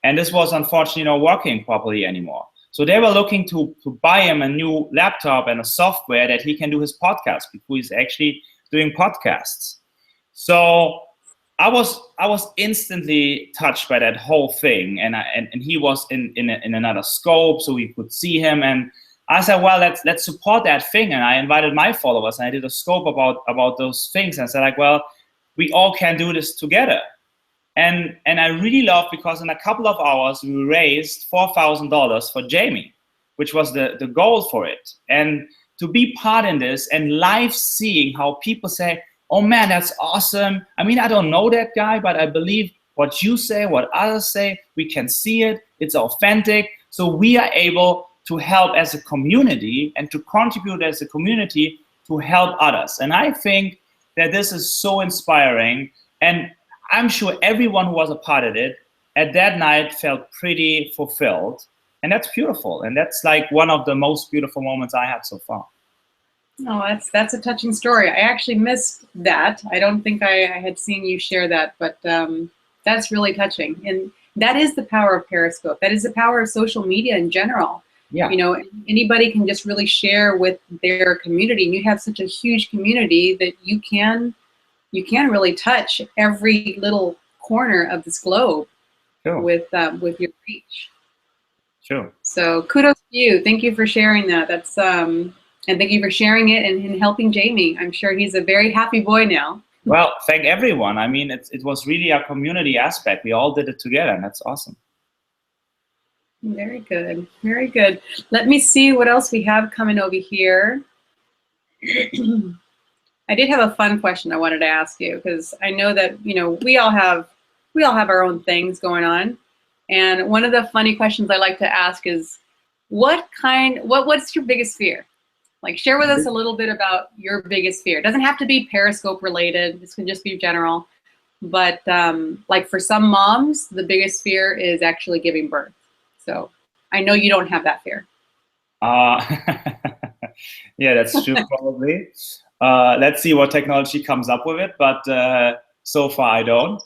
And this was unfortunately not working properly anymore. So they were looking to buy him a new laptop and a software that he can do his podcast, because he's actually doing podcasts. So I was instantly touched by that whole thing, and he was in another scope, so we could see him. And I said, well, let's support that thing. And I invited my followers, and I did a scope about those things. And I said, like, well, we all can do this together. And I really love, because in a couple of hours we raised $4,000 for Jamie, which was the goal for it. And to be part in this and live seeing how people say, oh man, that's awesome. I mean, I don't know that guy, but I believe what you say, what others say, we can see it, it's authentic. So we are able to help as a community and to contribute as a community to help others. And I think that this is so inspiring. And I'm sure everyone who was a part of it at that night felt pretty fulfilled. And that's beautiful. And that's like one of the most beautiful moments I had so far. Oh, that's a touching story. I actually missed that. I don't think I had seen you share that, but that's really touching. And that is the power of Periscope. That is the power of social media in general. Yeah. You know, anybody can just really share with their community. And you have such a huge community that you can really touch every little corner of this globe. Sure. with your reach. Sure. So kudos to you. Thank you for sharing that. That's and thank you for sharing it and helping Jamie. I'm sure he's a very happy boy now. Well, thank everyone. I mean, it was really a community aspect. We all did it together, and that's awesome. Very good. Very good. Let me see what else we have coming over here. I did have a fun question I wanted to ask you, because I know that, you know, we all have our own things going on. And one of the funny questions I like to ask is, what's your biggest fear? Like, share with us a little bit about your biggest fear. It doesn't have to be Periscope related. This can just be general. But like for some moms, the biggest fear is actually giving birth. So I know you don't have that fear. Yeah, that's true, probably. Let's see what technology comes up with it. But so far, I don't.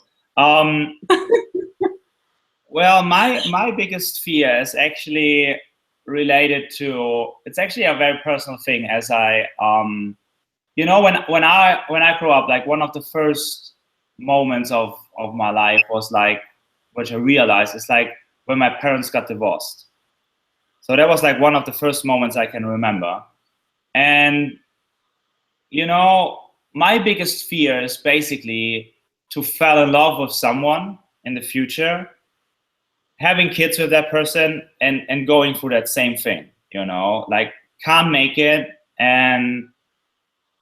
Well, my biggest fear is actually related to, it's actually a very personal thing, as I, you know, when I grew up, like one of the first moments of my life was like, which I realized is like when my parents got divorced. So that was like one of the first moments I can remember. And, you know, my biggest fear is basically to fall in love with someone in the future, having kids with that person, and going through that same thing, you know, like can't make it, and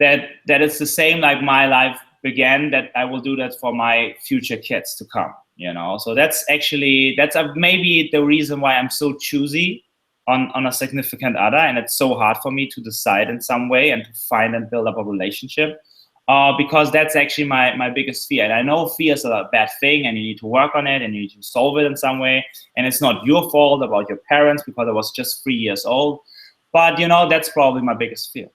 that it's the same like my life began, that I will do that for my future kids to come, you know. So that's maybe the reason why I'm so choosy on a significant other, and it's so hard for me to decide in some way and to find and build up a relationship, because that's actually my biggest fear. And I know fear is a bad thing, and you need to work on it, and you need to solve it in some way, and it's not your fault about your parents, because I was just 3 years old. But, you know, that's probably my biggest fear.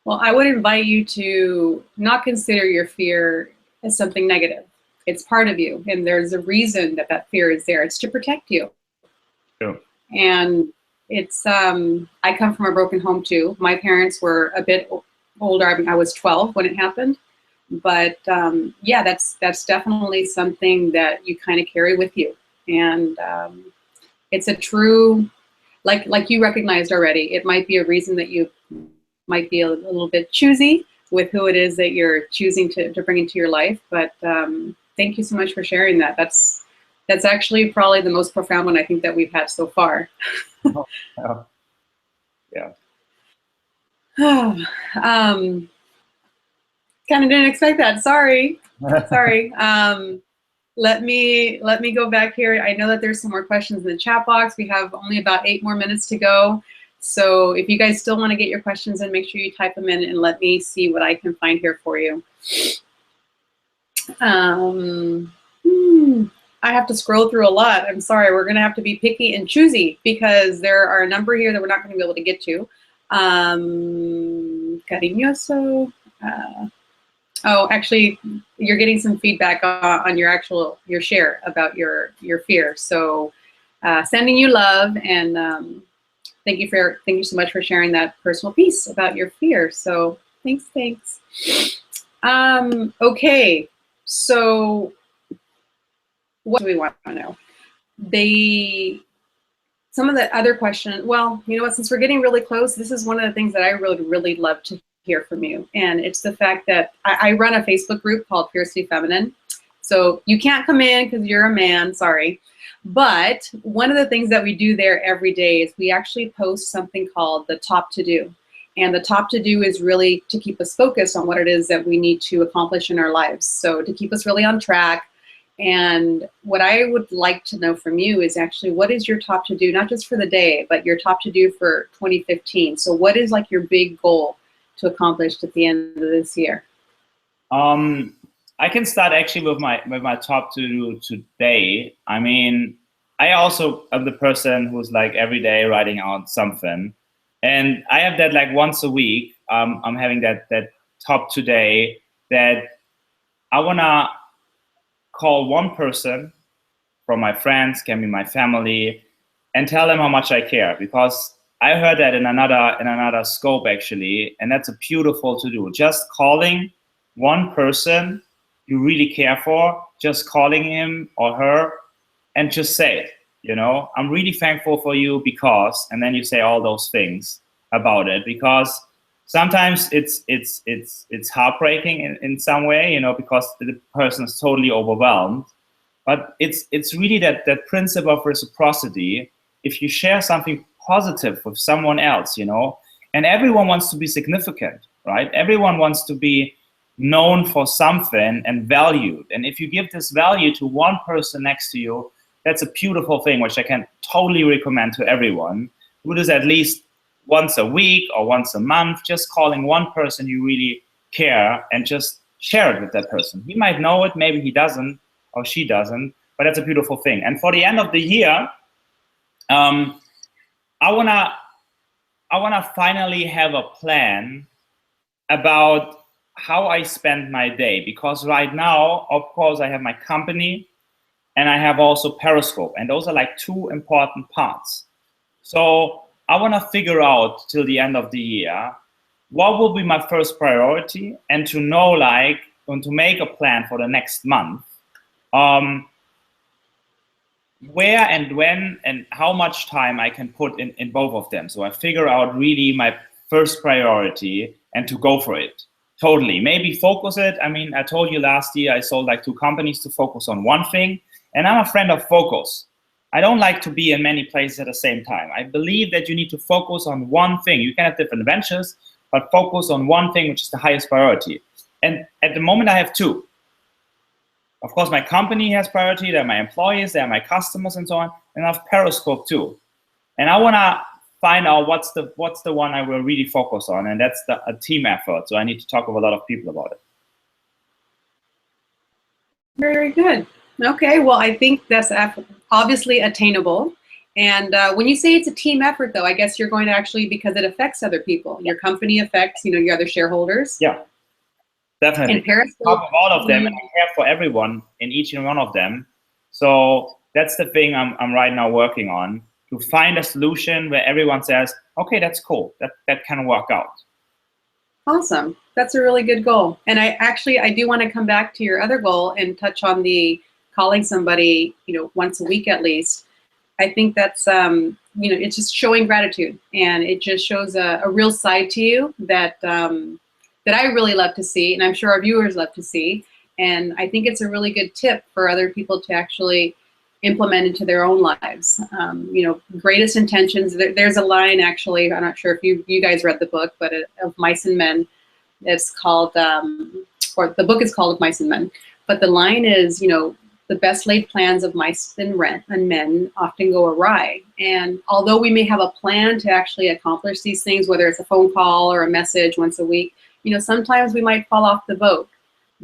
Well, I would invite you to not consider your fear as something negative. It's part of you, and there's a reason that that fear is there. It's to protect you. Sure. And it's, I come from a broken home too. My parents were a bit older. I mean, I was 12 when it happened. But yeah, that's definitely something that you kind of carry with you. And it's a true, like you recognized already, it might be a reason that you might be a little bit choosy with who it is that you're choosing to bring into your life. But thank you so much for sharing that. That's actually probably the most profound one I think that we've had so far. Oh, yeah. Kind of didn't expect that. Sorry. Sorry. Let me go back here. I know that there's some more questions in the chat box. We have only about 8 more minutes to go. So if you guys still want to get your questions in, make sure you type them in and let me see what I can find here for you. I have to scroll through a lot. I'm sorry. We're going to have to be picky and choosy because there are a number here that we're not going to be able to get to. Cariñoso. Oh, actually, you're getting some feedback on your share about your fear. So sending you love, and thank you so much for sharing that personal piece about your fear. So thanks. Okay, so what do we want to know? Some of the other questions, well, you know what, since we're getting really close, this is one of the things that I really love to hear from you. And it's the fact that I run a Facebook group called Fiercely Feminine. So you can't come in because you're a man, sorry. But one of the things that we do there every day is we actually post something called the top to do. And the top to do is really to keep us focused on what it is that we need to accomplish in our lives. So to keep us really on track. And what I would like to know from you is actually, what is your top to do, not just for the day, but your top to do for 2015. So what is like your big goal to accomplish at the end of this year? I can start actually with my top to do today. I mean, I also am the person who's like every day writing out something, and I have that like once a week. I'm having that top today that I wanna call one person from my friends, can be my family, and tell them how much I care, because I heard that in another scope actually, and that's a beautiful to do. Just calling one person you really care for, just calling him or her, and just say it. You know, I'm really thankful for you because, and then you say all those things about it, because sometimes it's heartbreaking in some way, you know, because the person is totally overwhelmed. But it's really that principle of reciprocity. If you share something positive with someone else, you know, and everyone wants to be significant, right? Everyone wants to be known for something and valued. And if you give this value to one person next to you, that's a beautiful thing, which I can totally recommend to everyone. Do this at least once a week or once a month, just calling one person you really care and just share it with that person. He might know it, maybe he doesn't or she doesn't, but that's a beautiful thing. And for the end of the year, I wanna finally have a plan about how I spend my day, because right now, of course, I have my company and I have also Periscope, and those are like 2 important parts. So I wanna figure out till the end of the year what will be my first priority, and to know like to make a plan for the next month, where and when and how much time I can put in both of them. So I figure out really my first priority and to go for it. Totally. Maybe focus it. I mean, I told you last year I sold like 2 companies to focus on one thing, and I'm a friend of focus. I don't like to be in many places at the same time. I believe that you need to focus on one thing. You can have different ventures, but focus on one thing, which is the highest priority. And at the moment I have 2. Of course, my company has priority, there are my employees, there are my customers and so on, and I have Periscope too. And I wanna find out what's the one I will really focus on, and that's a team effort. So I need to talk with a lot of people about it. Very good. Okay, well, I think that's obviously attainable. And when you say it's a team effort, though, I guess you're going to actually, because it affects other people. Your company affects, your other shareholders. Yeah, definitely. And Periscope, talk with all of them, and I care for everyone in each and one of them. So that's the thing I'm right now working on, to find a solution where everyone says, okay, that's cool, that can work out. Awesome. That's a really good goal. And I do want to come back to your other goal and touch on the calling somebody, once a week at least. I think that's, it's just showing gratitude, and it just shows a real side to you that I really love to see, and I'm sure our viewers love to see. And I think it's a really good tip for other people to actually implement into their own lives. Greatest intentions. There's a line, actually, I'm not sure if you guys read the book, but of Mice and Men. It's called, or the book is called Of Mice and Men. But the line is, the best laid plans of mice and men often go awry. And although we may have a plan to actually accomplish these things, whether it's a phone call or a message once a week, sometimes we might fall off the boat.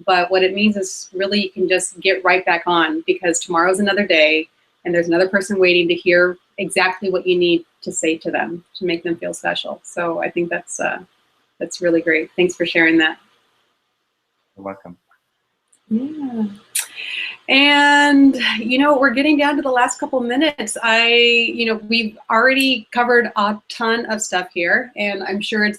But what it means is really you can just get right back on, because tomorrow's another day and there's another person waiting to hear exactly what you need to say to them to make them feel special. So I think that's really great. Thanks for sharing that. You're welcome. Yeah. And, we're getting down to the last couple minutes. We've already covered a ton of stuff here, and I'm sure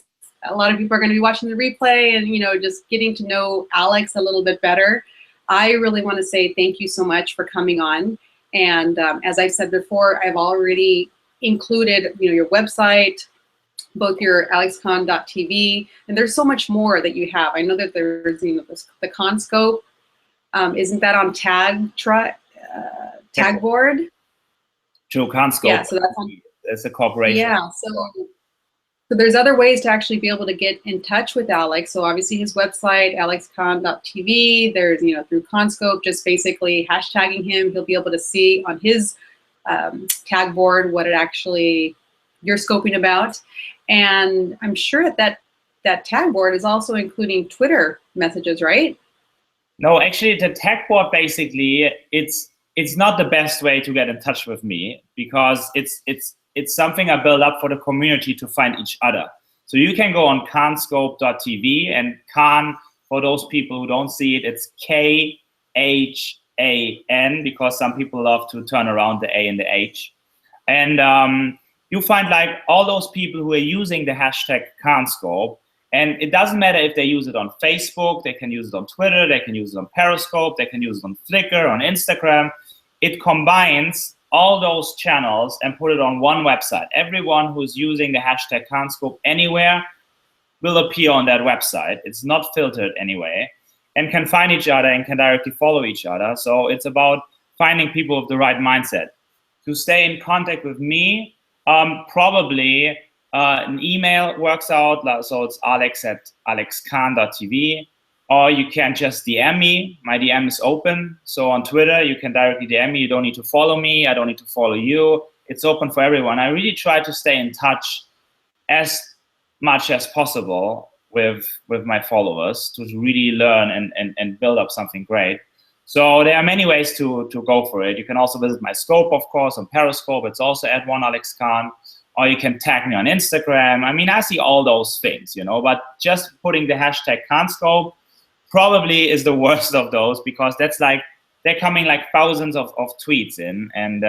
a lot of people are going to be watching the replay and, just getting to know Alex a little bit better. I really want to say thank you so much for coming on. And as I said before, I've already included, your website, both your alexcon.tv, and there's so much more that you have. I know that there's, the Conscope. Isn't that on Tagboard? True, Conscope. Yeah, so that's on. It's a corporation. Yeah, so there's other ways to actually be able to get in touch with Alex. So obviously his website, alexcon.tv. There's, through Conscope, just basically hashtagging him. He'll be able to see on his tag board what it actually you're scoping about. And I'm sure that tag board is also including Twitter messages, right? No, actually, the tag board, basically, it's not the best way to get in touch with me, because it's something I build up for the community to find each other. So you can go on khanscope.tv, and Khan, for those people who don't see it, it's KHAN, because some people love to turn around the A and the H. And you find like all those people who are using the hashtag Khanscope. And it doesn't matter if they use it on Facebook, they can use it on Twitter, they can use it on Periscope, they can use it on Flickr, on Instagram. It combines all those channels and put it on one website. Everyone who's using the hashtag Periscope anywhere will appear on that website. It's not filtered anyway, and can find each other and can directly follow each other. So it's about finding people with the right mindset. To stay in contact with me, probably an email works out. So it's alex@alexcon.tv. Or you can just DM me. My DM is open. So on Twitter, you can directly DM me. You don't need to follow me. I don't need to follow you. It's open for everyone. I really try to stay in touch as much as possible with my followers to really learn and build up something great. So there are many ways to go for it. You can also visit my scope, of course, on Periscope. It's also @1alexcon. Or you can tag me on Instagram. I mean, I see all those things, but just putting the hashtag Khanscope probably is the worst of those, because that's like, they're coming like thousands of tweets in, and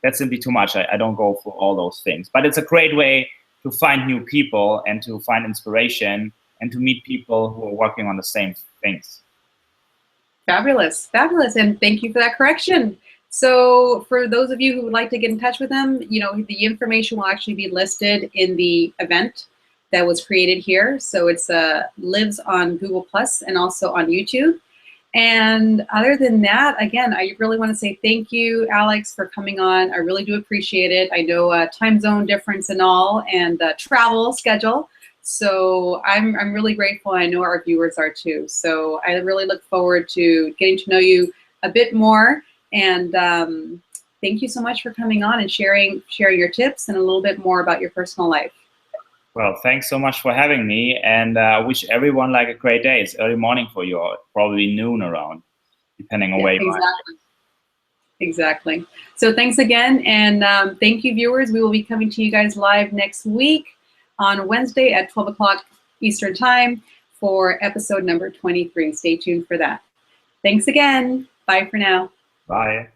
that's simply too much. I don't go for all those things. But it's a great way to find new people and to find inspiration and to meet people who are working on the same things. Fabulous, fabulous, and thank you for that correction. So for those of you who would like to get in touch with him, the information will actually be listed in the event that was created here. So it's lives on Google Plus and also on YouTube. And other than that, again, I really want to say thank you, Alex, for coming on. I really do appreciate it. I know time zone difference and all, and travel schedule. So I'm really grateful. I know our viewers are too. So I really look forward to getting to know you a bit more. And thank you so much for coming on and sharing your tips and a little bit more about your personal life. Well, thanks so much for having me, and I wish everyone like a great day. It's early morning for you, or probably noon around, depending on where you are. Exactly. So thanks again, and thank you, viewers. We will be coming to you guys live next week on Wednesday at 12 o'clock Eastern Time for episode number 23. Stay tuned for that. Thanks again. Bye for now. Bye.